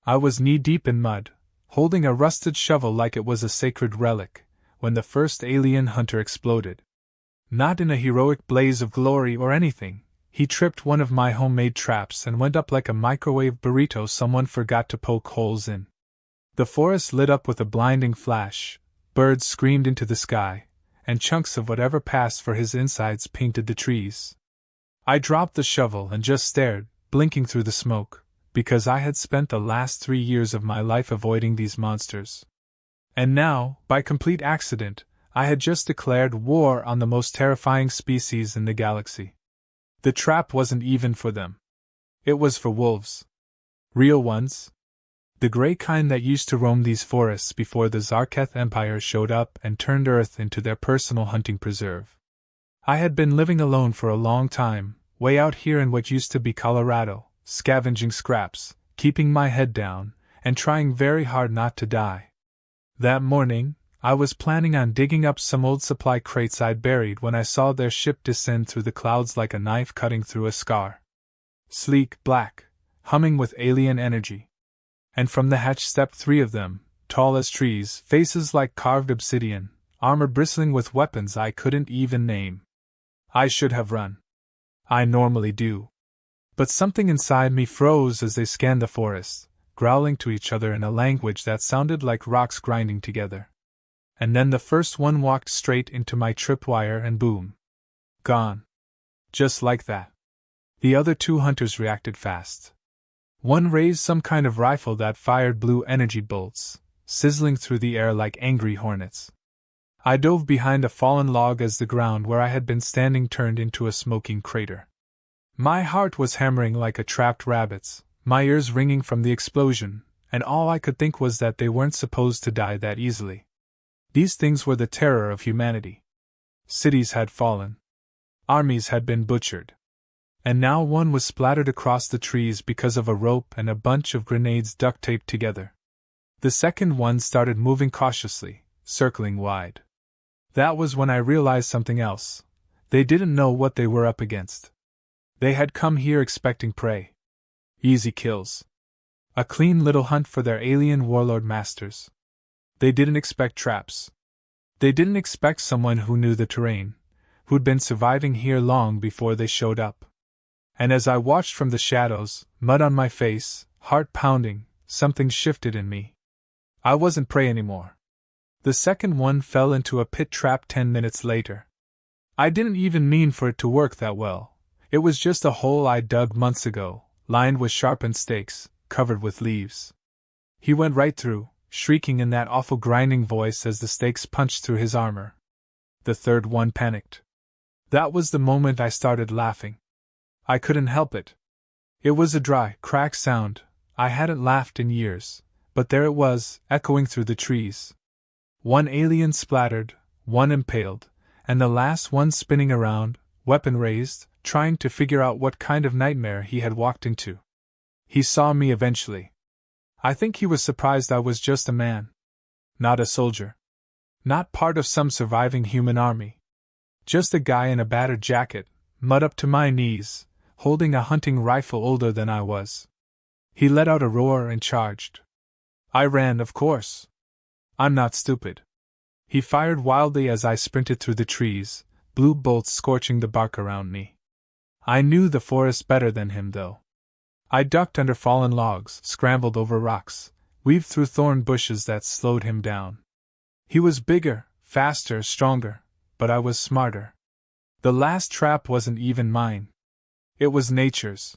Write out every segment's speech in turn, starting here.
I was knee-deep in mud, holding a rusted shovel like it was a sacred relic, when the first alien hunter exploded. Not in a heroic blaze of glory or anything, he tripped one of my homemade traps and went up like a microwave burrito someone forgot to poke holes in. The forest lit up with a blinding flash, birds screamed into the sky, and chunks of whatever passed for his insides painted the trees. I dropped the shovel and just stared, blinking through the smoke, because I had spent the last 3 years of my life avoiding these monsters. And now, by complete accident, I had just declared war on the most terrifying species in the galaxy. The trap wasn't even for them. It was for wolves. Real ones. The gray kind that used to roam these forests before the Zarketh Empire showed up and turned Earth into their personal hunting preserve. I had been living alone for a long time, way out here in what used to be Colorado, scavenging scraps, keeping my head down, and trying very hard not to die. That morning, I was planning on digging up some old supply crates I'd buried when I saw their ship descend through the clouds like a knife cutting through a scar. Sleek, black, humming with alien energy. And from the hatch stepped 3 of them, tall as trees, faces like carved obsidian, armor bristling with weapons I couldn't even name. I should have run. I normally do. But something inside me froze as they scanned the forest, growling to each other in a language that sounded like rocks grinding together. And then the first one walked straight into my tripwire and boom. Gone. Just like that. The other 2 hunters reacted fast. One raised some kind of rifle that fired blue energy bolts, sizzling through the air like angry hornets. I dove behind a fallen log as the ground where I had been standing turned into a smoking crater. My heart was hammering like a trapped rabbit's, my ears ringing from the explosion, and all I could think was that they weren't supposed to die that easily. These things were the terror of humanity. Cities had fallen. Armies had been butchered. And now one was splattered across the trees because of a rope and a bunch of grenades duct-taped together. The second one started moving cautiously, circling wide. That was when I realized something else. They didn't know what they were up against. They had come here expecting prey. Easy kills. A clean little hunt for their alien warlord masters. They didn't expect traps. They didn't expect someone who knew the terrain, who'd been surviving here long before they showed up. And as I watched from the shadows, mud on my face, heart pounding, something shifted in me. I wasn't prey anymore. The second one fell into a pit trap 10 minutes later. I didn't even mean for it to work that well. It was just a hole I dug months ago, lined with sharpened stakes, covered with leaves. He went right through, shrieking in that awful grinding voice as the stakes punched through his armor. The third one panicked. That was the moment I started laughing. I couldn't help it. It was a dry, cracked sound. I hadn't laughed in years, but there it was, echoing through the trees. One alien splattered, one impaled, and the last one spinning around, weapon raised, trying to figure out what kind of nightmare he had walked into. He saw me eventually. I think he was surprised I was just a man. Not a soldier. Not part of some surviving human army. Just a guy in a battered jacket, mud up to my knees, holding a hunting rifle older than I was. He let out a roar and charged. I ran, of course. I'm not stupid. He fired wildly as I sprinted through the trees, blue bolts scorching the bark around me. I knew the forest better than him, though. I ducked under fallen logs, scrambled over rocks, weaved through thorn bushes that slowed him down. He was bigger, faster, stronger, but I was smarter. The last trap wasn't even mine. It was nature's.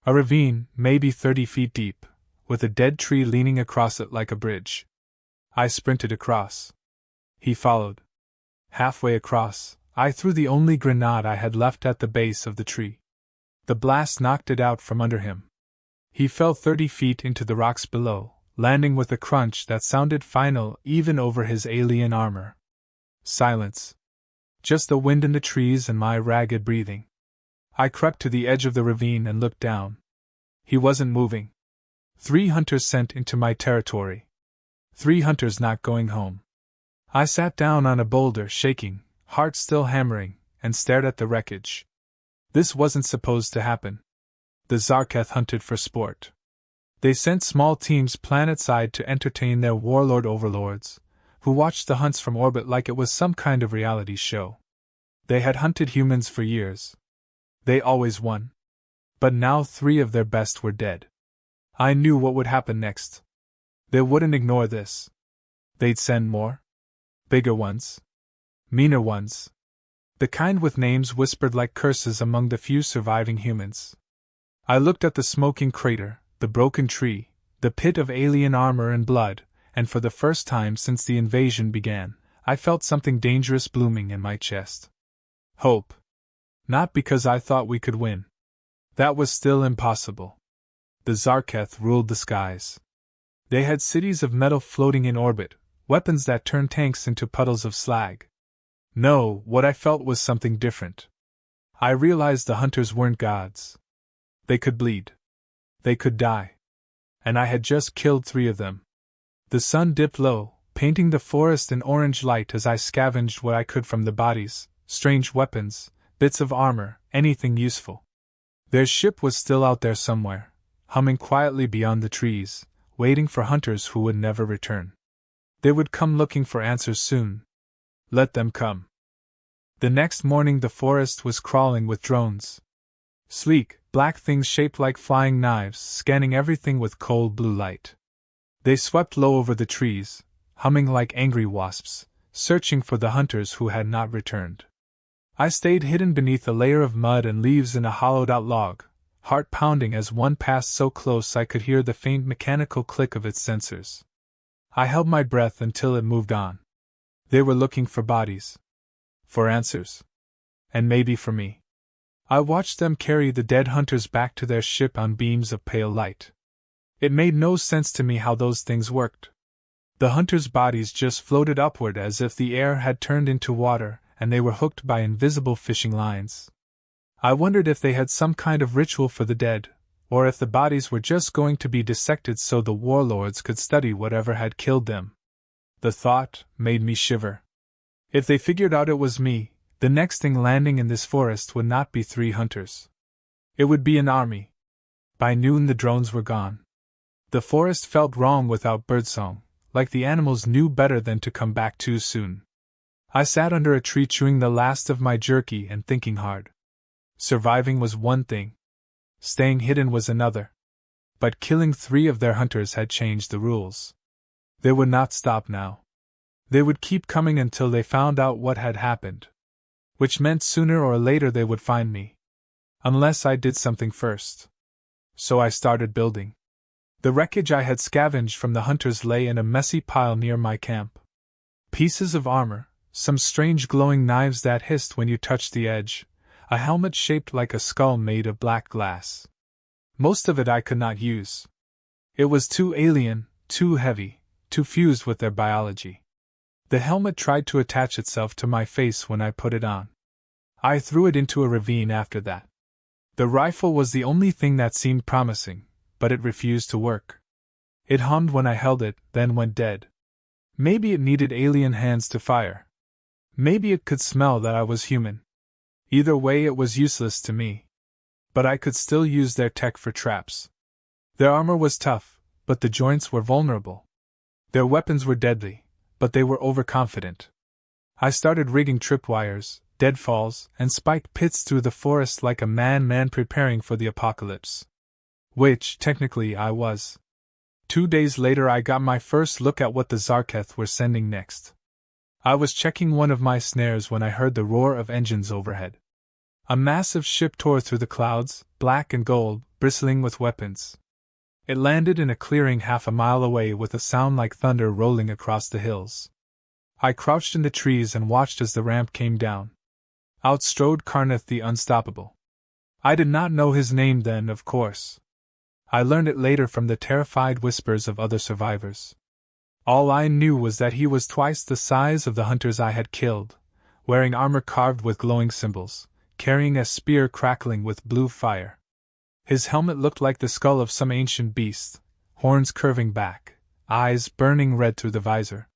A ravine, maybe 30 feet deep, with a dead tree leaning across it like a bridge. I sprinted across. He followed. Halfway across, I threw the only grenade I had left at the base of the tree. The blast knocked it out from under him. He fell 30 feet into the rocks below, landing with a crunch that sounded final even over his alien armor. Silence. Just the wind in the trees and my ragged breathing. I crept to the edge of the ravine and looked down. He wasn't moving. 3 hunters sent into my territory. 3 hunters not going home. I sat down on a boulder, shaking, heart still hammering, and stared at the wreckage. This wasn't supposed to happen. The Zarketh hunted for sport. They sent small teams planet-side to entertain their warlord overlords, who watched the hunts from orbit like it was some kind of reality show. They had hunted humans for years. They always won. But now 3 of their best were dead. I knew what would happen next. They wouldn't ignore this. They'd send more. Bigger ones. Meaner ones. The kind with names whispered like curses among the few surviving humans. I looked at the smoking crater, the broken tree, the pit of alien armor and blood, and for the first time since the invasion began, I felt something dangerous blooming in my chest. Hope. Not because I thought we could win. That was still impossible. The Zarketh ruled the skies. They had cities of metal floating in orbit, weapons that turned tanks into puddles of slag. No, what I felt was something different. I realized the hunters weren't gods. They could bleed. They could die. And I had just killed 3 of them. The sun dipped low, painting the forest in orange light as I scavenged what I could from the bodies, strange weapons, bits of armor, anything useful. Their ship was still out there somewhere, humming quietly beyond the trees, waiting for hunters who would never return. They would come looking for answers soon. Let them come. The next morning the forest was crawling with drones. Sleek, black things shaped like flying knives, scanning everything with cold blue light. They swept low over the trees, humming like angry wasps, searching for the hunters who had not returned. I stayed hidden beneath a layer of mud and leaves in a hollowed-out log, heart pounding as one passed so close I could hear the faint mechanical click of its sensors. I held my breath until it moved on. They were looking for bodies. For answers. And maybe for me. I watched them carry the dead hunters back to their ship on beams of pale light. It made no sense to me how those things worked. The hunters' bodies just floated upward as if the air had turned into water, and they were hooked by invisible fishing lines. I wondered if they had some kind of ritual for the dead, or if the bodies were just going to be dissected so the warlords could study whatever had killed them. The thought made me shiver. If they figured out it was me, the next thing landing in this forest would not be 3 hunters. It would be an army. By noon the drones were gone. The forest felt wrong without birdsong, like the animals knew better than to come back too soon. I sat under a tree chewing the last of my jerky and thinking hard. Surviving was one thing. Staying hidden was another. But killing 3 of their hunters had changed the rules. They would not stop now. They would keep coming until they found out what had happened. Which meant sooner or later they would find me. Unless I did something first. So I started building. The wreckage I had scavenged from the hunters lay in a messy pile near my camp. Pieces of armor, some strange glowing knives that hissed when you touched the edge, a helmet shaped like a skull made of black glass. Most of it I could not use. It was too alien, too heavy, too fused with their biology. The helmet tried to attach itself to my face when I put it on. I threw it into a ravine after that. The rifle was the only thing that seemed promising, but it refused to work. It hummed when I held it, then went dead. Maybe it needed alien hands to fire. Maybe it could smell that I was human. Either way, it was useless to me. But I could still use their tech for traps. Their armor was tough, but the joints were vulnerable. Their weapons were deadly, but they were overconfident. I started rigging tripwires, deadfalls, and spiked pits through the forest like a man preparing for the apocalypse. Which, technically, I was. 2 days later I got my first look at what the Zarketh were sending next. I was checking one of my snares when I heard the roar of engines overhead. A massive ship tore through the clouds, black and gold, bristling with weapons. It landed in a clearing half a mile away with a sound like thunder rolling across the hills. I crouched in the trees and watched as the ramp came down. Out strode Karnath the Unstoppable. I did not know his name then, of course. I learned it later from the terrified whispers of other survivors. All I knew was that he was twice the size of the hunters I had killed, wearing armor carved with glowing symbols, carrying a spear crackling with blue fire. His helmet looked like the skull of some ancient beast, horns curving back, eyes burning red through the visor.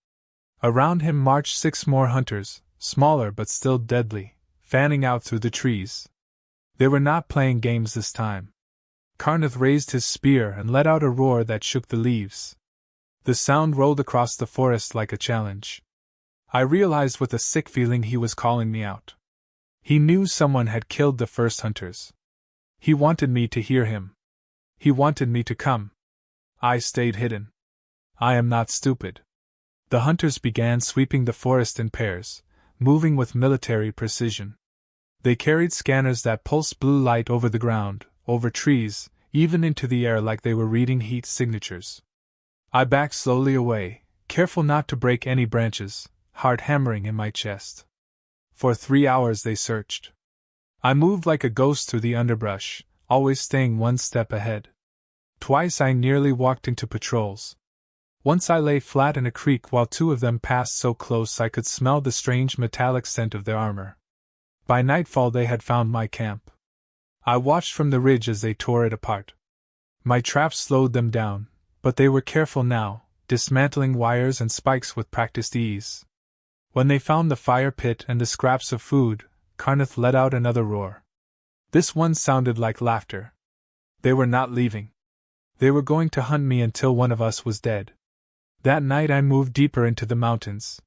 Around him marched 6 more hunters, smaller but still deadly, fanning out through the trees. They were not playing games this time. Karnath raised his spear and let out a roar that shook the leaves. The sound rolled across the forest like a challenge. I realized with a sick feeling he was calling me out. He knew someone had killed the first hunters. He wanted me to hear him. He wanted me to come. I stayed hidden. I am not stupid. The hunters began sweeping the forest in pairs, moving with military precision. They carried scanners that pulsed blue light over the ground, over trees, even into the air like they were reading heat signatures. I backed slowly away, careful not to break any branches, heart hammering in my chest. For 3 hours they searched. I moved like a ghost through the underbrush, always staying one step ahead. Twice I nearly walked into patrols. Once I lay flat in a creek while 2 of them passed so close I could smell the strange metallic scent of their armor. By nightfall they had found my camp. I watched from the ridge as they tore it apart. My traps slowed them down, but they were careful now, dismantling wires and spikes with practiced ease. When they found the fire pit and the scraps of food, Karnath let out another roar. This one sounded like laughter. They were not leaving. They were going to hunt me until one of us was dead. That night I moved deeper into the mountains.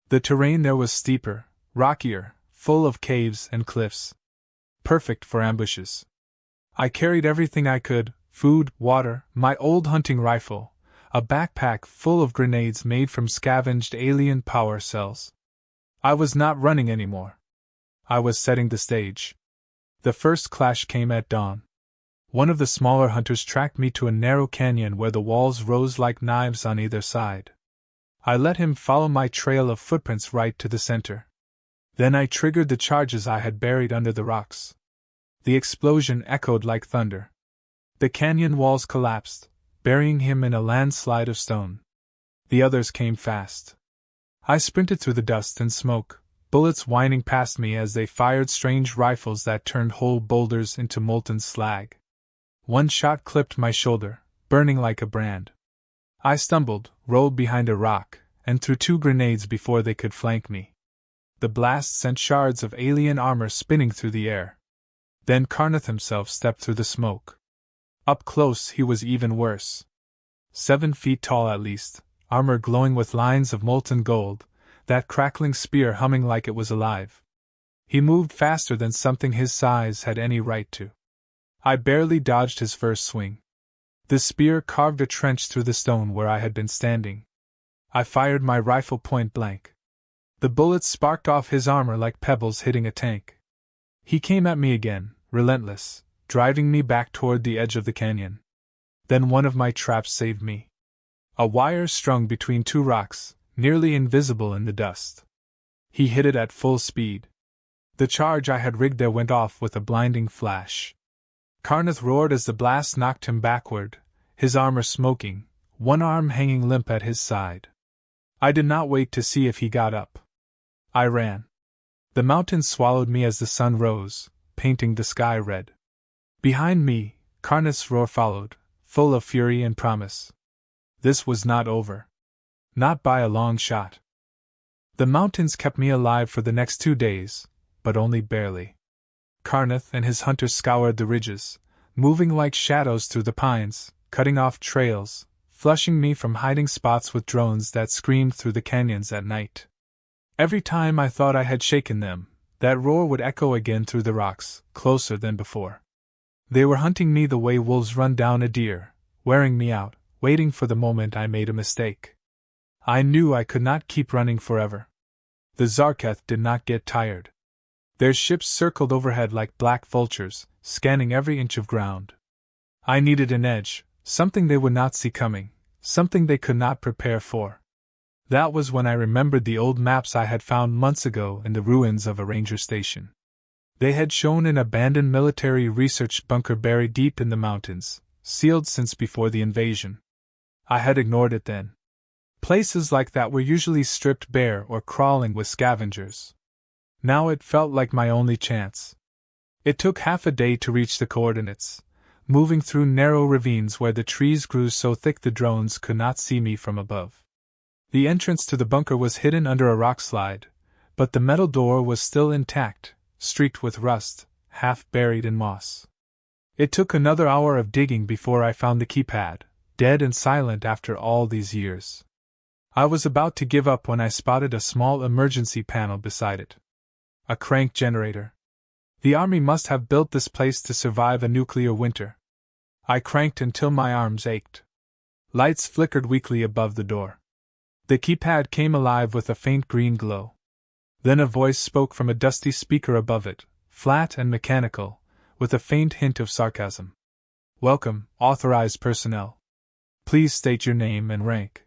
The terrain there was steeper, rockier, full of caves and cliffs. Perfect for ambushes. I carried everything I could: food, water, my old hunting rifle, a backpack full of grenades made from scavenged alien power cells. I was not running anymore. I was setting the stage. The first clash came at dawn. One of the smaller hunters tracked me to a narrow canyon where the walls rose like knives on either side. I let him follow my trail of footprints right to the center. Then I triggered the charges I had buried under the rocks. The explosion echoed like thunder. The canyon walls collapsed, burying him in a landslide of stone. The others came fast. I sprinted through the dust and smoke, bullets whining past me as they fired strange rifles that turned whole boulders into molten slag. One shot clipped my shoulder, burning like a brand. I stumbled, rolled behind a rock, and threw 2 grenades before they could flank me. The blast sent shards of alien armor spinning through the air. Then Karnath himself stepped through the smoke. Up close he was even worse. 7 feet tall at least, armor glowing with lines of molten gold, that crackling spear humming like it was alive. He moved faster than something his size had any right to. I barely dodged his first swing. The spear carved a trench through the stone where I had been standing. I fired my rifle point blank. The bullets sparked off his armor like pebbles hitting a tank. He came at me again, relentless, driving me back toward the edge of the canyon. Then one of my traps saved me. A wire strung between 2 rocks, nearly invisible in the dust. He hit it at full speed. The charge I had rigged there went off with a blinding flash. Karnath roared as the blast knocked him backward, his armor smoking, one arm hanging limp at his side. I did not wait to see if he got up. I ran. The mountains swallowed me as the sun rose, painting the sky red. Behind me, Karnath's roar followed, full of fury and promise. This was not over. Not by a long shot. The mountains kept me alive for the next 2 days, but only barely. Karnath and his hunters scoured the ridges, moving like shadows through the pines, cutting off trails, flushing me from hiding spots with drones that screamed through the canyons at night. Every time I thought I had shaken them, that roar would echo again through the rocks, closer than before. They were hunting me the way wolves run down a deer, wearing me out, waiting for the moment I made a mistake. I knew I could not keep running forever. The Zarketh did not get tired. Their ships circled overhead like black vultures, scanning every inch of ground. I needed an edge, something they would not see coming, something they could not prepare for. That was when I remembered the old maps I had found months ago in the ruins of a ranger station. They had shown an abandoned military research bunker buried deep in the mountains, sealed since before the invasion. I had ignored it then. Places like that were usually stripped bare or crawling with scavengers. Now it felt like my only chance. It took half a day to reach the coordinates, moving through narrow ravines where the trees grew so thick the drones could not see me from above. The entrance to the bunker was hidden under a rock slide, but the metal door was still intact, streaked with rust, half buried in moss. It took another hour of digging before I found the keypad, dead and silent after all these years. I was about to give up when I spotted a small emergency panel beside it. A crank generator. The army must have built this place to survive a nuclear winter. I cranked until my arms ached. Lights flickered weakly above the door. The keypad came alive with a faint green glow. Then a voice spoke from a dusty speaker above it, flat and mechanical, with a faint hint of sarcasm. "Welcome, authorized personnel. Please state your name and rank."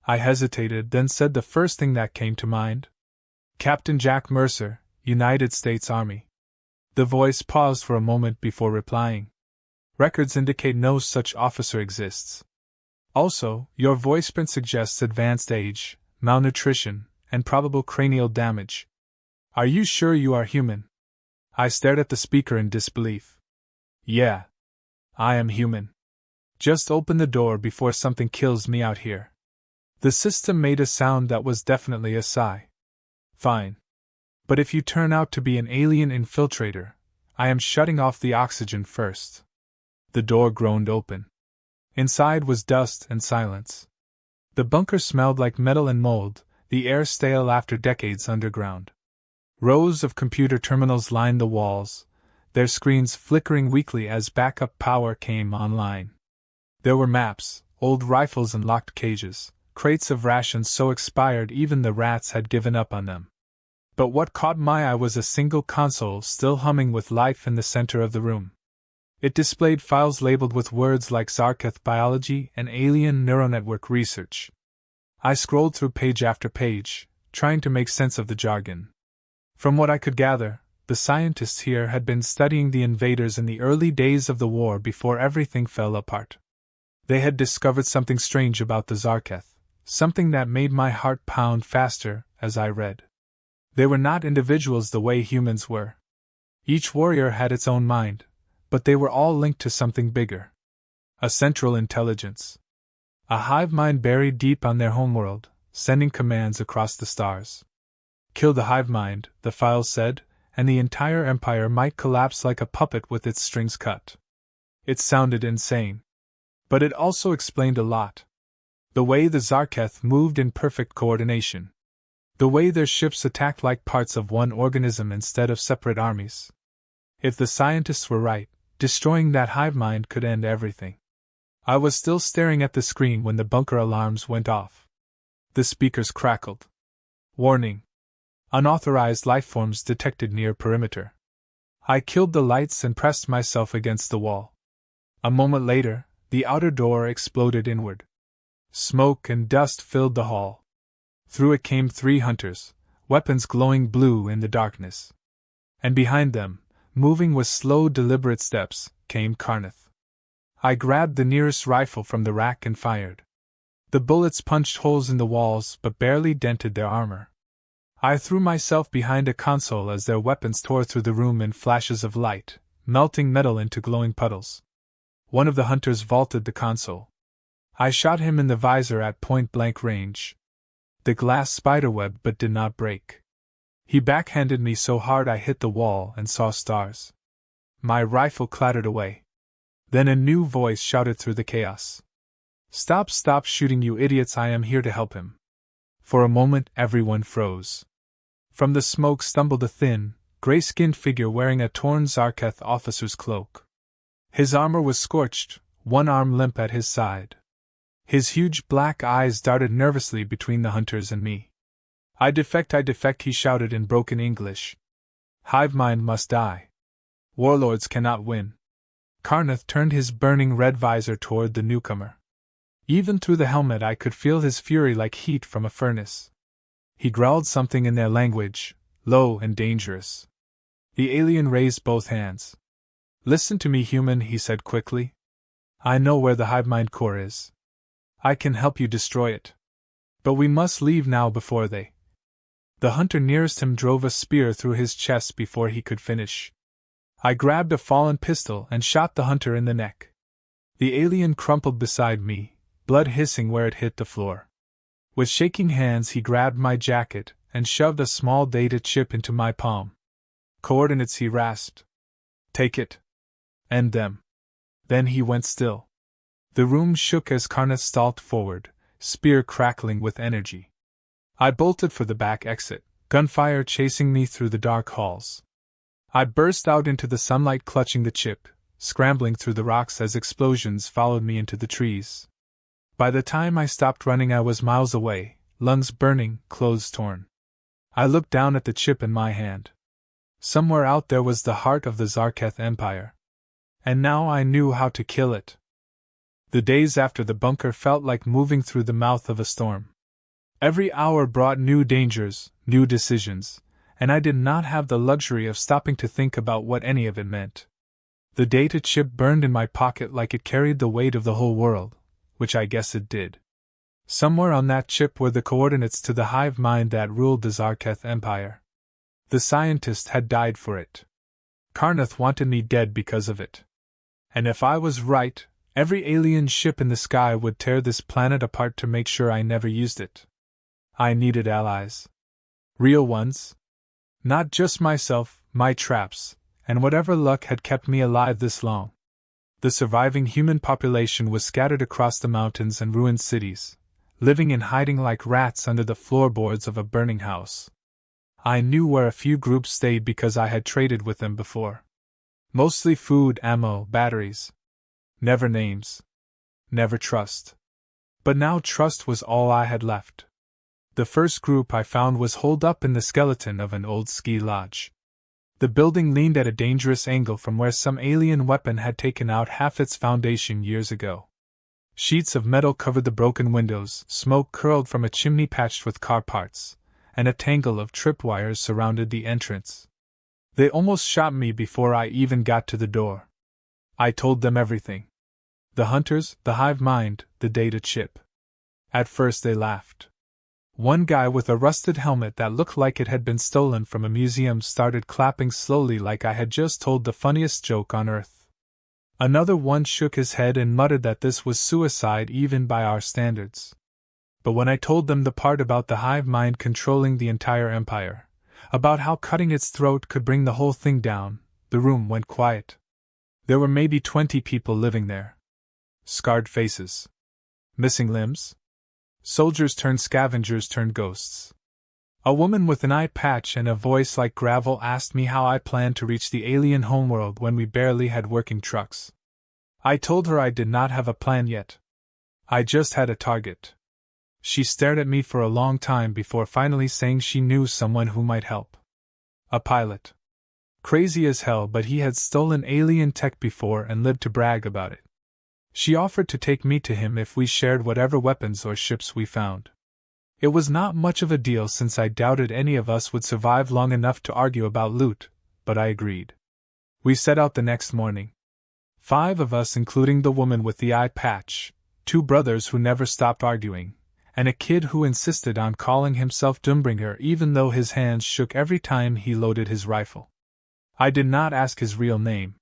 I hesitated, then said the first thing that came to mind. "Captain Jack Mercer, United States Army." The voice paused for a moment before replying. "Records indicate no such officer exists. Also, your voice print suggests advanced age, malnutrition, and probable cranial damage. Are you sure you are human?" I stared at the speaker in disbelief. "Yeah. I am human. Just open the door before something kills me out here." The system made a sound that was definitely a sigh. "Fine. But if you turn out to be an alien infiltrator, I am shutting off the oxygen first." The door groaned open. Inside was dust and silence. The bunker smelled like metal and mold, the air stale after decades underground. Rows of computer terminals lined the walls, their screens flickering weakly as backup power came online. There were maps, old rifles and locked cages, crates of rations so expired even the rats had given up on them. But what caught my eye was a single console still humming with life in the center of the room. It displayed files labeled with words like Zarketh biology and alien neuronetwork research. I scrolled through page after page, trying to make sense of the jargon. From what I could gather, the scientists here had been studying the invaders in the early days of the war before everything fell apart. They had discovered something strange about the Zarketh, something that made my heart pound faster as I read. They were not individuals the way humans were. Each warrior had its own mind, but they were all linked to something bigger. A central intelligence. A hive mind buried deep on their homeworld, sending commands across the stars. Kill the hive mind, the files said, and the entire empire might collapse like a puppet with its strings cut. It sounded insane. But it also explained a lot. The way the Zarketh moved in perfect coordination. The way their ships attacked like parts of one organism instead of separate armies. If the scientists were right, destroying that hive mind could end everything. I was still staring at the screen when the bunker alarms went off. The speakers crackled. "Warning. Unauthorized lifeforms detected near perimeter." I killed the lights and pressed myself against the wall. A moment later, the outer door exploded inward. Smoke and dust filled the hall. Through it came 3 hunters, weapons glowing blue in the darkness. And behind them, moving with slow, deliberate steps, came Karnath. I grabbed the nearest rifle from the rack and fired. The bullets punched holes in the walls but barely dented their armor. I threw myself behind a console as their weapons tore through the room in flashes of light, melting metal into glowing puddles. One of the hunters vaulted the console. I shot him in the visor at point-blank range. The glass spiderwebbed but did not break. He backhanded me so hard I hit the wall and saw stars. My rifle clattered away. Then a new voice shouted through the chaos. "Stop shooting, you idiots, I am here to help him." For a moment everyone froze. From the smoke stumbled a thin, gray-skinned figure wearing a torn Zarketh officer's cloak. His armor was scorched, one arm limp at his side. His huge black eyes darted nervously between the hunters and me. I defect, he shouted in broken English. "Hive mind must die. Warlords cannot win." Karnath turned his burning red visor toward the newcomer. Even through the helmet I could feel his fury like heat from a furnace. He growled something in their language, low and dangerous. The alien raised both hands. "Listen to me, human," he said quickly. "I know where the hive mind core is. I can help you destroy it. But we must leave now before they—" The hunter nearest him drove a spear through his chest before he could finish. I grabbed a fallen pistol and shot the hunter in the neck. The alien crumpled beside me, blood hissing where it hit the floor. With shaking hands he grabbed my jacket and shoved a small data chip into my palm. "Coordinates," he rasped. "Take it. End them." Then he went still. The room shook as Karnath stalked forward, spear crackling with energy. I bolted for the back exit, gunfire chasing me through the dark halls. I burst out into the sunlight clutching the chip, scrambling through the rocks as explosions followed me into the trees. By the time I stopped running I was miles away, lungs burning, clothes torn. I looked down at the chip in my hand. Somewhere out there was the heart of the Zarketh Empire. And now I knew how to kill it. The days after the bunker felt like moving through the mouth of a storm. Every hour brought new dangers, new decisions, and I did not have the luxury of stopping to think about what any of it meant. The data chip burned in my pocket like it carried the weight of the whole world, which I guess it did. Somewhere on that chip were the coordinates to the hive mind that ruled the Zarketh Empire. The scientist had died for it. Karnath wanted me dead because of it. And if I was right, every alien ship in the sky would tear this planet apart to make sure I never used it. I needed allies. Real ones. Not just myself, my traps, and whatever luck had kept me alive this long. The surviving human population was scattered across the mountains and ruined cities, living in hiding like rats under the floorboards of a burning house. I knew where a few groups stayed because I had traded with them before. Mostly food, ammo, batteries. Never names. Never trust. But now trust was all I had left. The first group I found was holed up in the skeleton of an old ski lodge. The building leaned at a dangerous angle from where some alien weapon had taken out half its foundation years ago. Sheets of metal covered the broken windows, smoke curled from a chimney patched with car parts, and a tangle of tripwires surrounded the entrance. They almost shot me before I even got to the door. I told them everything. The hunters, the hive mind, the data chip. At first they laughed. One guy with a rusted helmet that looked like it had been stolen from a museum started clapping slowly like I had just told the funniest joke on earth. Another one shook his head and muttered that this was suicide even by our standards. But when I told them the part about the hive mind controlling the entire empire, about how cutting its throat could bring the whole thing down, the room went quiet. There were maybe 20 people living there. Scarred faces. Missing limbs. Soldiers turned scavengers turned ghosts. A woman with an eye patch and a voice like gravel asked me how I planned to reach the alien homeworld when we barely had working trucks. I told her I did not have a plan yet. I just had a target. She stared at me for a long time before finally saying she knew someone who might help. A pilot. Crazy as hell, but he had stolen alien tech before and lived to brag about it. She offered to take me to him if we shared whatever weapons or ships we found. It was not much of a deal since I doubted any of us would survive long enough to argue about loot, but I agreed. We set out the next morning. 5 of us, including the woman with the eye patch, 2 brothers who never stopped arguing, and a kid who insisted on calling himself Doombringer even though his hands shook every time he loaded his rifle. I did not ask his real name.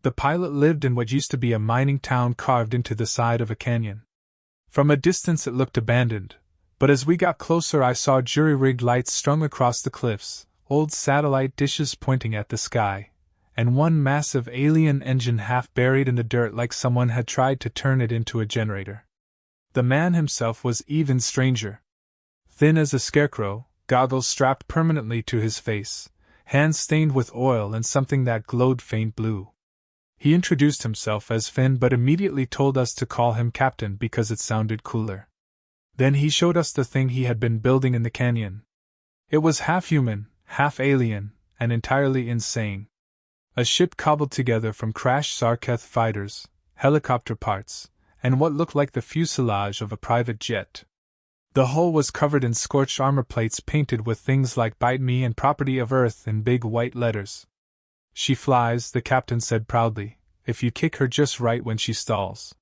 The pilot lived in what used to be a mining town carved into the side of a canyon. From a distance it looked abandoned, but as we got closer I saw jury-rigged lights strung across the cliffs, old satellite dishes pointing at the sky, and one massive alien engine half buried in the dirt like someone had tried to turn it into a generator. The man himself was even stranger. Thin as a scarecrow, goggles strapped permanently to his face, hands stained with oil and something that glowed faint blue. He introduced himself as Finn but immediately told us to call him Captain because it sounded cooler. Then he showed us the thing he had been building in the canyon. It was half human, half alien, and entirely insane. A ship cobbled together from crashed Zarketh fighters, helicopter parts, and what looked like the fuselage of a private jet. The hull was covered in scorched armor plates painted with things like "Bite Me" and "Property of Earth" in big white letters. She flies, the captain said proudly, if you kick her just right when she stalls.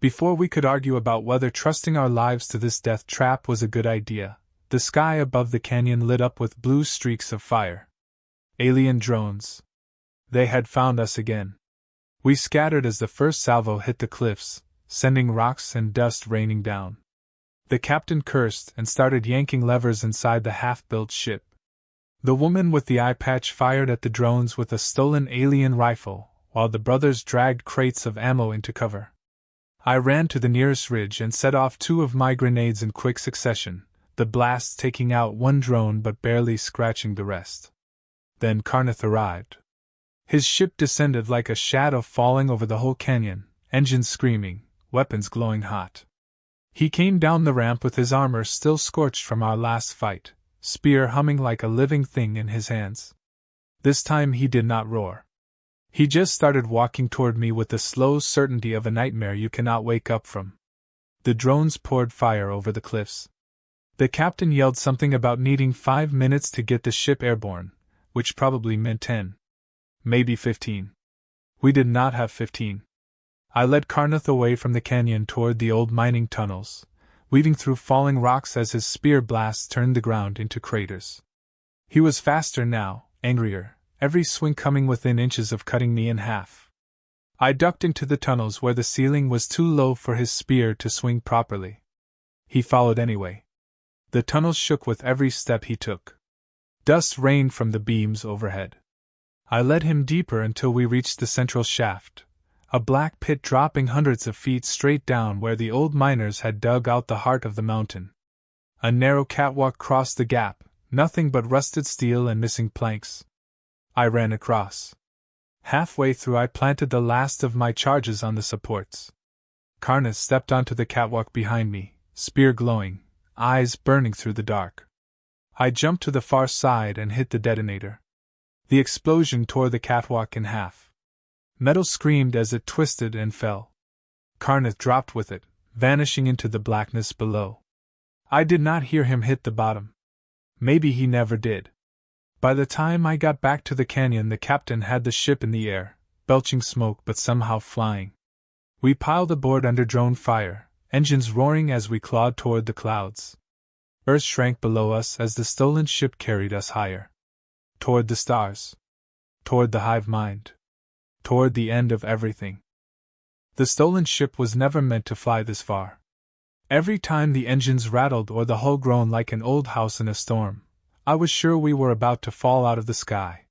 Before we could argue about whether trusting our lives to this death trap was a good idea, the sky above the canyon lit up with blue streaks of fire. Alien drones. They had found us again. We scattered as the first salvo hit the cliffs, sending rocks and dust raining down. The captain cursed and started yanking levers inside the half-built ship. The woman with the eye patch fired at the drones with a stolen alien rifle, while the brothers dragged crates of ammo into cover. I ran to the nearest ridge and set off 2 of my grenades in quick succession, the blasts taking out 1 drone but barely scratching the rest. Then Karnath arrived. His ship descended like a shadow falling over the whole canyon, engines screaming, weapons glowing hot. He came down the ramp with his armor still scorched from our last fight, spear humming like a living thing in his hands. This time he did not roar. He just started walking toward me with the slow certainty of a nightmare you cannot wake up from. The drones poured fire over the cliffs. The captain yelled something about needing 5 minutes to get the ship airborne, which probably meant 10. Maybe 15. We did not have 15. I led Karnath away from the canyon toward the old mining tunnels, weaving through falling rocks as his spear blasts turned the ground into craters. He was faster now, angrier, every swing coming within inches of cutting me in half. I ducked into the tunnels where the ceiling was too low for his spear to swing properly. He followed anyway. The tunnels shook with every step he took. Dust rained from the beams overhead. I led him deeper until we reached the central shaft, a black pit dropping hundreds of feet straight down where the old miners had dug out the heart of the mountain. A narrow catwalk crossed the gap, nothing but rusted steel and missing planks. I ran across. Halfway through I planted the last of my charges on the supports. Karnath stepped onto the catwalk behind me, spear glowing, eyes burning through the dark. I jumped to the far side and hit the detonator. The explosion tore the catwalk in half. Metal screamed as it twisted and fell. Karnath dropped with it, vanishing into the blackness below. I did not hear him hit the bottom. Maybe he never did. By the time I got back to the canyon, the captain had the ship in the air, belching smoke but somehow flying. We piled aboard under drone fire, engines roaring as we clawed toward the clouds. Earth shrank below us as the stolen ship carried us higher. Toward the stars. Toward the hive mind. Toward the end of everything. The stolen ship was never meant to fly this far. Every time the engines rattled or the hull groaned like an old house in a storm, I was sure we were about to fall out of the sky.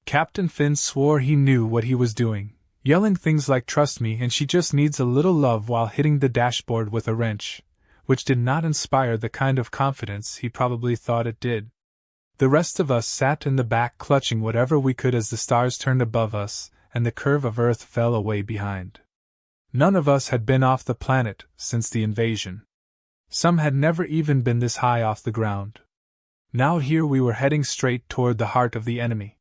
Captain Finn swore he knew what he was doing, yelling things like "Trust me and she just needs a little love" while hitting the dashboard with a wrench, which did not inspire the kind of confidence he probably thought it did. The rest of us sat in the back clutching whatever we could as the stars turned above us and the curve of Earth fell away behind. None of us had been off the planet since the invasion. Some had never even been this high off the ground. Now here we were heading straight toward the heart of the enemy.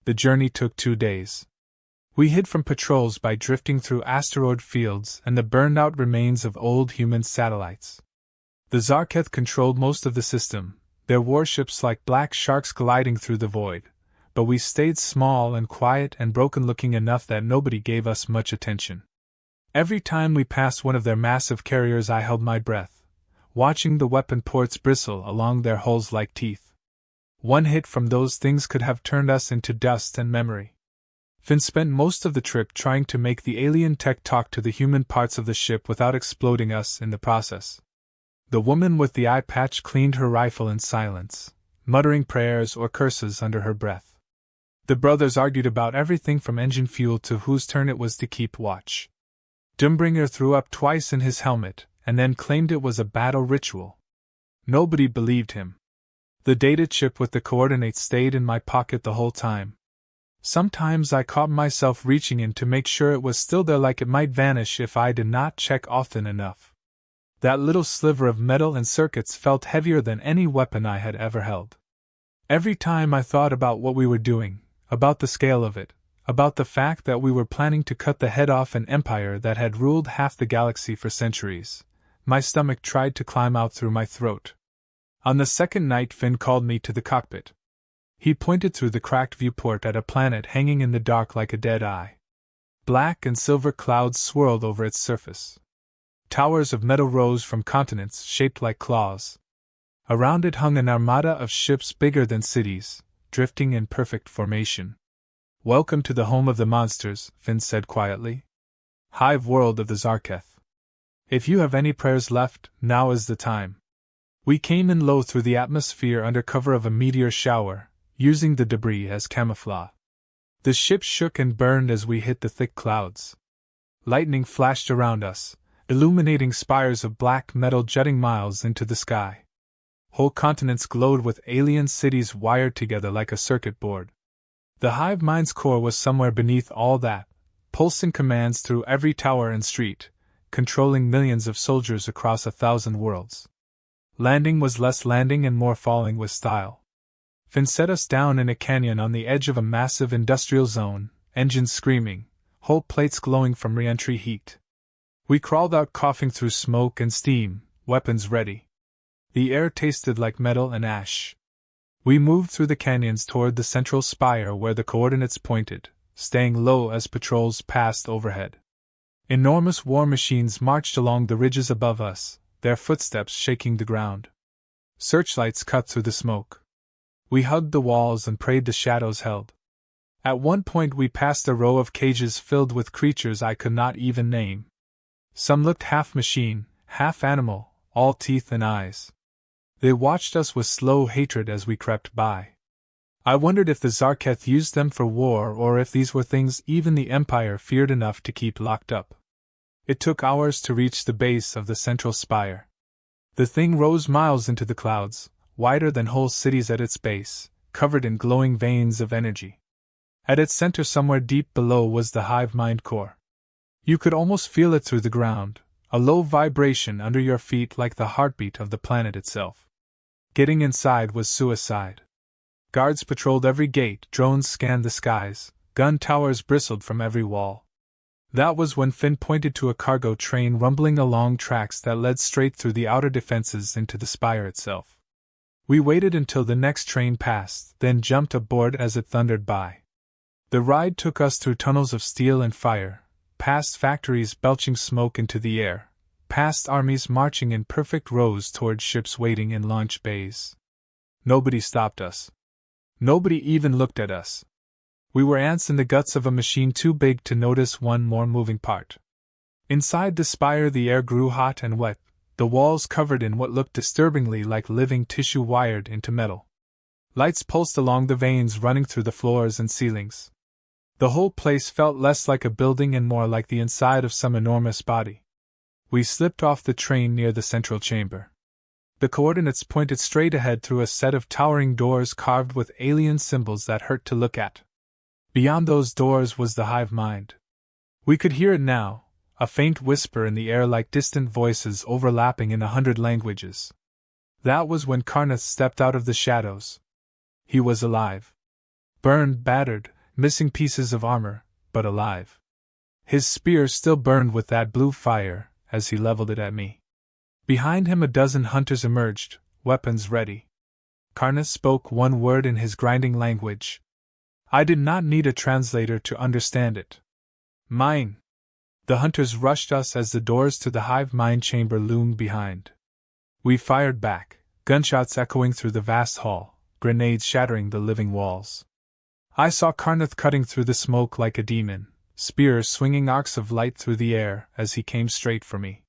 The journey took 2 days. We hid from patrols by drifting through asteroid fields and the burned-out remains of old human satellites. The Zarketh controlled most of the system, their warships like black sharks gliding through the void, but we stayed small and quiet and broken-looking enough that nobody gave us much attention. Every time we passed one of their massive carriers I held my breath, watching the weapon ports bristle along their hulls like teeth. One hit from those things could have turned us into dust and memory. Finn spent most of the trip trying to make the alien tech talk to the human parts of the ship without exploding us in the process. The woman with the eye patch cleaned her rifle in silence, muttering prayers or curses under her breath. The brothers argued about everything from engine fuel to whose turn it was to keep watch. Doombringer threw up twice in his helmet, and then claimed it was a battle ritual. Nobody believed him. The data chip with the coordinates stayed in my pocket the whole time. Sometimes I caught myself reaching in to make sure it was still there, like it might vanish if I did not check often enough. That little sliver of metal and circuits felt heavier than any weapon I had ever held. Every time I thought about what we were doing, about the scale of it, about the fact that we were planning to cut the head off an empire that had ruled half the galaxy for centuries, my stomach tried to climb out through my throat. On the second night, Finn called me to the cockpit. He pointed through the cracked viewport at a planet hanging in the dark like a dead eye. Black and silver clouds swirled over its surface. Towers of metal rose from continents shaped like claws. Around it hung an armada of ships bigger than cities, drifting in perfect formation. "Welcome to the home of the monsters," Finn said quietly. "Hive world of the Zarketh. If you have any prayers left, now is the time." We came in low through the atmosphere under cover of a meteor shower, using the debris as camouflage. The ship shook and burned as we hit the thick clouds. Lightning flashed around us, illuminating spires of black metal jutting miles into the sky. Whole continents glowed with alien cities wired together like a circuit board. The hive mind's core was somewhere beneath all that, pulsing commands through every tower and street, controlling millions of soldiers across 1,000 worlds. Landing was less landing and more falling with style. Finn set us down in a canyon on the edge of a massive industrial zone, engines screaming, whole plates glowing from re-entry heat. We crawled out coughing through smoke and steam, weapons ready. The air tasted like metal and ash. We moved through the canyons toward the central spire where the coordinates pointed, staying low as patrols passed overhead. Enormous war machines marched along the ridges above us, their footsteps shaking the ground. Searchlights cut through the smoke. We hugged the walls and prayed the shadows held. At one point we passed a row of cages filled with creatures I could not even name. Some looked half machine, half animal, all teeth and eyes. They watched us with slow hatred as we crept by. I wondered if the Zarketh used them for war or if these were things even the Empire feared enough to keep locked up. It took hours to reach the base of the central spire. The thing rose miles into the clouds, wider than whole cities at its base, covered in glowing veins of energy. At its center somewhere deep below was the hive mind core. You could almost feel it through the ground, a low vibration under your feet like the heartbeat of the planet itself. Getting inside was suicide. Guards patrolled every gate, drones scanned the skies, gun towers bristled from every wall. That was when Finn pointed to a cargo train rumbling along tracks that led straight through the outer defenses into the spire itself. We waited until the next train passed, then jumped aboard as it thundered by. The ride took us through tunnels of steel and fire, past factories belching smoke into the air, past armies marching in perfect rows toward ships waiting in launch bays. Nobody stopped us. Nobody even looked at us. We were ants in the guts of a machine too big to notice one more moving part. Inside the spire the air grew hot and wet, the walls covered in what looked disturbingly like living tissue wired into metal. Lights pulsed along the veins running through the floors and ceilings. The whole place felt less like a building and more like the inside of some enormous body. We slipped off the train near the central chamber. The coordinates pointed straight ahead through a set of towering doors carved with alien symbols that hurt to look at. Beyond those doors was the hive mind. We could hear it now, a faint whisper in the air like distant voices overlapping in 100 languages. That was when Karnath stepped out of the shadows. He was alive. Burned, battered, missing pieces of armor, but alive. His spear still burned with that blue fire as he leveled it at me. Behind him a dozen hunters emerged, weapons ready. Karnath spoke one word in his grinding language. I did not need a translator to understand it. Mine. The hunters rushed us as the doors to the hive mind chamber loomed behind. We fired back, gunshots echoing through the vast hall, grenades shattering the living walls. I saw Karnath cutting through the smoke like a demon, spears swinging arcs of light through the air as he came straight for me.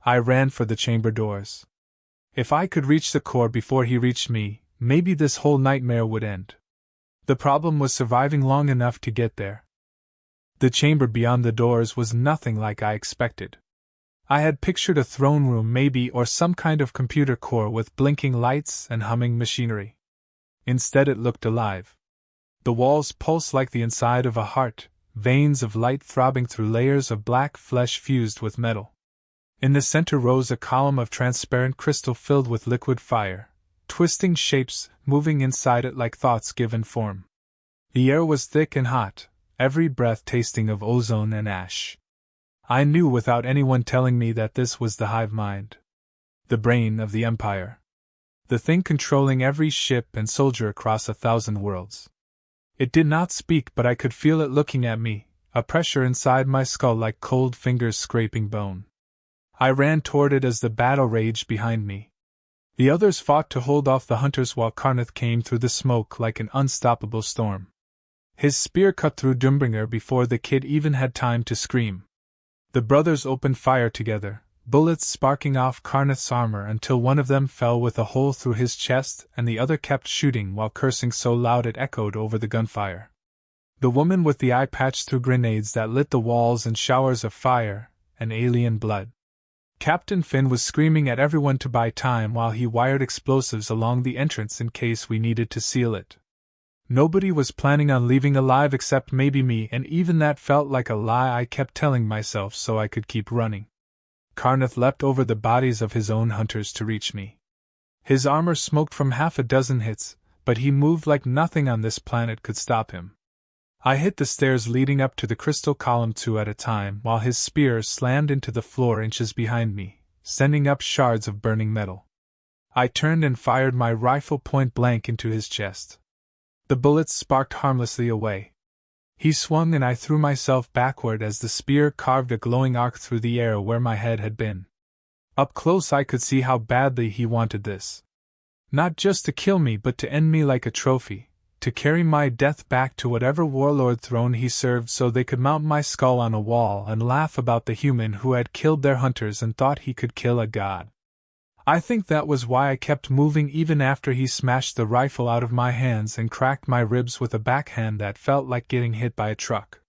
I ran for the chamber doors. If I could reach the core before he reached me, maybe this whole nightmare would end. The problem was surviving long enough to get there. The chamber beyond the doors was nothing like I expected. I had pictured a throne room maybe or some kind of computer core with blinking lights and humming machinery. Instead it looked alive. The walls pulsed like the inside of a heart, veins of light throbbing through layers of black flesh fused with metal. In the center rose a column of transparent crystal filled with liquid fire, twisting shapes, moving inside it like thoughts given form. The air was thick and hot, every breath tasting of ozone and ash. I knew without anyone telling me that this was the hive mind. The brain of the Empire. The thing controlling every ship and soldier across 1,000 worlds. It did not speak, but I could feel it looking at me, a pressure inside my skull like cold fingers scraping bone. I ran toward it as the battle raged behind me. The others fought to hold off the hunters while Karnath came through the smoke like an unstoppable storm. His spear cut through Dumbringer before the kid even had time to scream. The brothers opened fire together, bullets sparking off Karnath's armor until one of them fell with a hole through his chest and the other kept shooting while cursing so loud it echoed over the gunfire. The woman with the eye patch threw grenades that lit the walls in showers of fire and alien blood. Captain Finn was screaming at everyone to buy time while he wired explosives along the entrance in case we needed to seal it. Nobody was planning on leaving alive except maybe me, and even that felt like a lie I kept telling myself so I could keep running. Karnath leapt over the bodies of his own hunters to reach me. His armor smoked from half a dozen hits, but he moved like nothing on this planet could stop him. I hit the stairs leading up to the crystal column 2 at a time while his spear slammed into the floor inches behind me, sending up shards of burning metal. I turned and fired my rifle point blank into his chest. The bullets sparked harmlessly away. He swung and I threw myself backward as the spear carved a glowing arc through the air where my head had been. Up close I could see how badly he wanted this. Not just to kill me but to end me like a trophy, to carry my death back to whatever warlord throne he served so they could mount my skull on a wall and laugh about the human who had killed their hunters and thought he could kill a god. I think that was why I kept moving even after he smashed the rifle out of my hands and cracked my ribs with a backhand that felt like getting hit by a truck.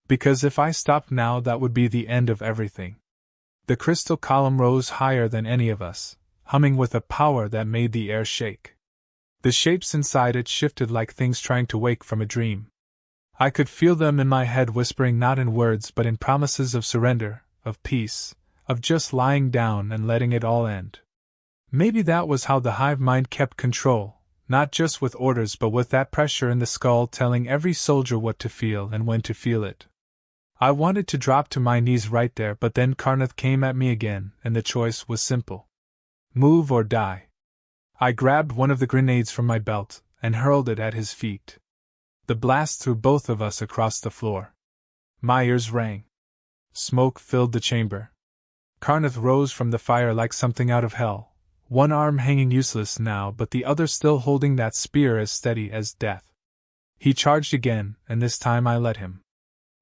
Because if I stopped now, that would be the end of everything. The crystal column rose higher than any of us, humming with a power that made the air shake. The shapes inside it shifted like things trying to wake from a dream. I could feel them in my head whispering not in words but in promises of surrender, of peace, of just lying down and letting it all end. Maybe that was how the hive mind kept control, not just with orders but with that pressure in the skull telling every soldier what to feel and when to feel it. I wanted to drop to my knees right there, but then Karnath came at me again, and the choice was simple. Move or die. I grabbed one of the grenades from my belt and hurled it at his feet. The blast threw both of us across the floor. My ears rang. Smoke filled the chamber. Karnath rose from the fire like something out of hell, one arm hanging useless now but the other still holding that spear as steady as death. He charged again, and this time I let him.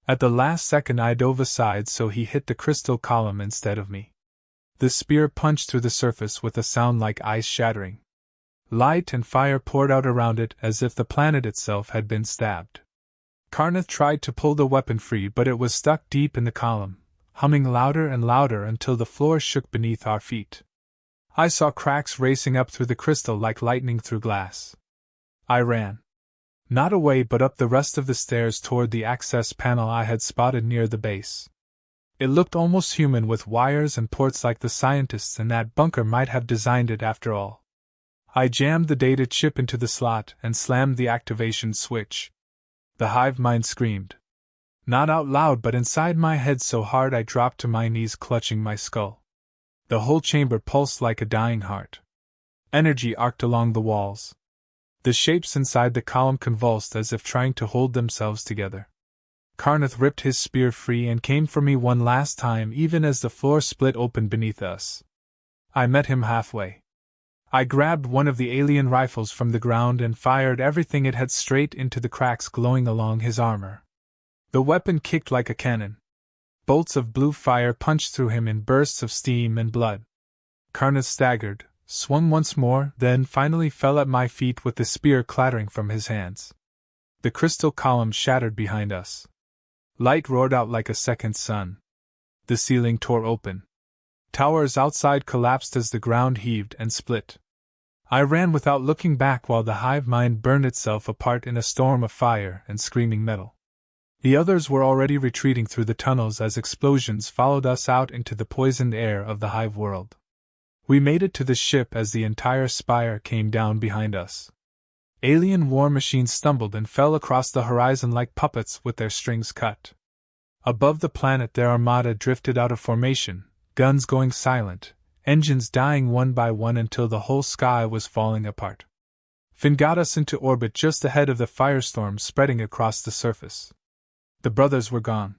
At the last second I dove aside so he hit the crystal column instead of me. The spear punched through the surface with a sound like ice shattering. Light and fire poured out around it as if the planet itself had been stabbed. Karnath tried to pull the weapon free but it was stuck deep in the column, humming louder and louder until the floor shook beneath our feet. I saw cracks racing up through the crystal like lightning through glass. I ran. Not away but up the rest of the stairs toward the access panel I had spotted near the base. It looked almost human with wires and ports like the scientists in that bunker might have designed it after all. I jammed the data chip into the slot and slammed the activation switch. The hive mind screamed. Not out loud but inside my head so hard I dropped to my knees clutching my skull. The whole chamber pulsed like a dying heart. Energy arced along the walls. The shapes inside the column convulsed as if trying to hold themselves together. Karnath ripped his spear free and came for me one last time even as the floor split open beneath us. I met him halfway. I grabbed one of the alien rifles from the ground and fired everything it had straight into the cracks glowing along his armor. The weapon kicked like a cannon. Bolts of blue fire punched through him in bursts of steam and blood. Karnath staggered, swung once more, then finally fell at my feet with the spear clattering from his hands. The crystal column shattered behind us. Light roared out like a second sun. The ceiling tore open. Towers outside collapsed as the ground heaved and split. I ran without looking back while the hive mind burned itself apart in a storm of fire and screaming metal. The others were already retreating through the tunnels as explosions followed us out into the poisoned air of the hive world. We made it to the ship as the entire spire came down behind us. Alien war machines stumbled and fell across the horizon like puppets with their strings cut. Above the planet their armada drifted out of formation, guns going silent, engines dying one by one until the whole sky was falling apart. Finn got us into orbit just ahead of the firestorm spreading across the surface. The brothers were gone.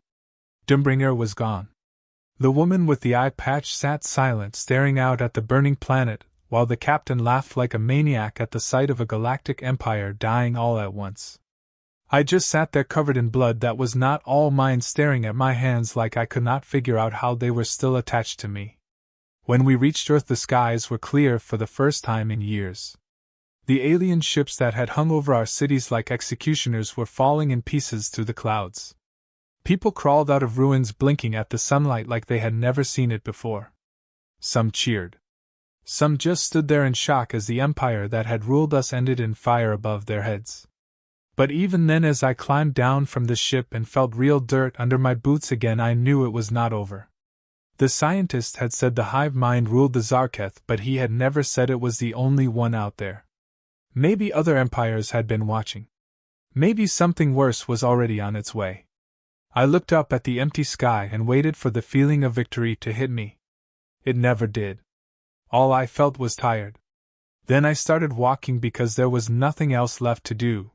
Doombringer was gone. The woman with the eye patch sat silent staring out at the burning planet, while the captain laughed like a maniac at the sight of a galactic empire dying all at once. I just sat there covered in blood that was not all mine, staring at my hands like I could not figure out how they were still attached to me. When we reached Earth the skies were clear for the first time in years. The alien ships that had hung over our cities like executioners were falling in pieces through the clouds. People crawled out of ruins blinking at the sunlight like they had never seen it before. Some cheered. Some just stood there in shock as the empire that had ruled us ended in fire above their heads. But even then, as I climbed down from the ship and felt real dirt under my boots again, I knew it was not over. The scientist had said the hive mind ruled the Zarketh, but he had never said it was the only one out there. Maybe other empires had been watching. Maybe something worse was already on its way. I looked up at the empty sky and waited for the feeling of victory to hit me. It never did. All I felt was tired. Then I started walking because there was nothing else left to do,